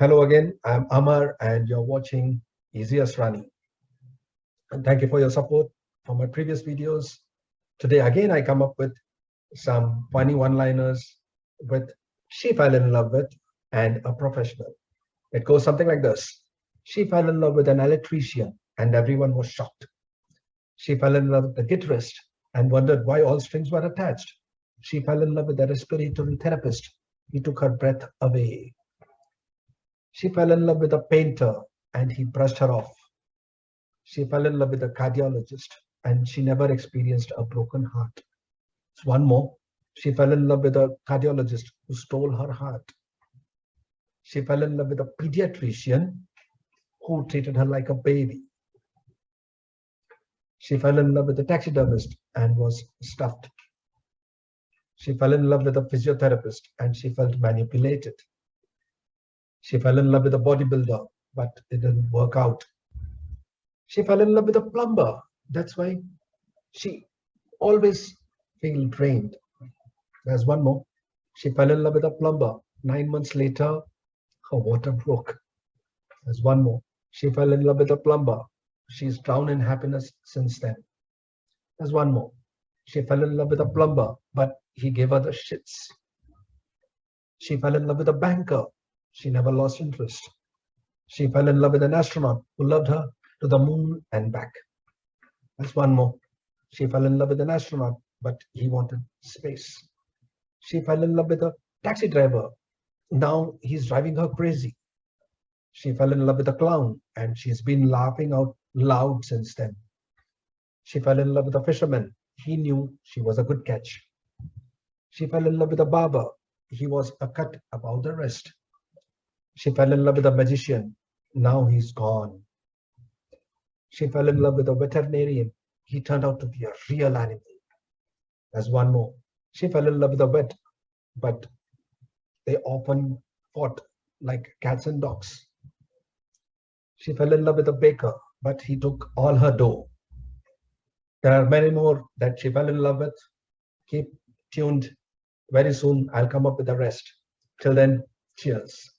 Hello again, I'm Amar and you're watching Easiest Running. And thank you for your support for my previous videos. Today again I come up with some funny one-liners with she fell in love with and a professional. It goes something like this. She fell in love with an electrician and everyone was shocked. She fell in love with the guitarist and wondered why all strings were attached. She fell in love with the respiratory therapist. He took her breath away. She fell in love with a painter and he brushed her off. She fell in love with a cardiologist and she never experienced a broken heart. One more. She fell in love with a cardiologist who stole her heart. She fell in love with a pediatrician who treated her like a baby. She fell in love with a taxidermist and was stuffed. She fell in love with a physiotherapist and she felt manipulated. She fell in love with a bodybuilder, but it didn't work out. She fell in love with a plumber. That's why she always feels drained. There's one more. She fell in love with a plumber. 9 months later, her water broke. There's one more. She fell in love with a plumber. She's drowned in happiness since then. There's one more. She fell in love with a plumber, but he gave her the shits. She fell in love with a banker. She never lost interest. She fell in love with an astronaut who loved her to the moon and back. There's one more. She fell in love with an astronaut, but he wanted space. She fell in love with a taxi driver. Now he's driving her crazy. She fell in love with a clown, and she's been laughing out loud since then. She fell in love with a fisherman. He knew she was a good catch. She fell in love with a barber. He was a cut above the rest. She fell in love with a magician. Now he's gone. She fell in love with a veterinarian. He turned out to be a real animal. There's one more. She fell in love with a vet, but they often fought like cats and dogs. She fell in love with a baker, but he took all her dough. There are many more that she fell in love with. Keep tuned. Very soon I'll come up with the rest. Till then, cheers.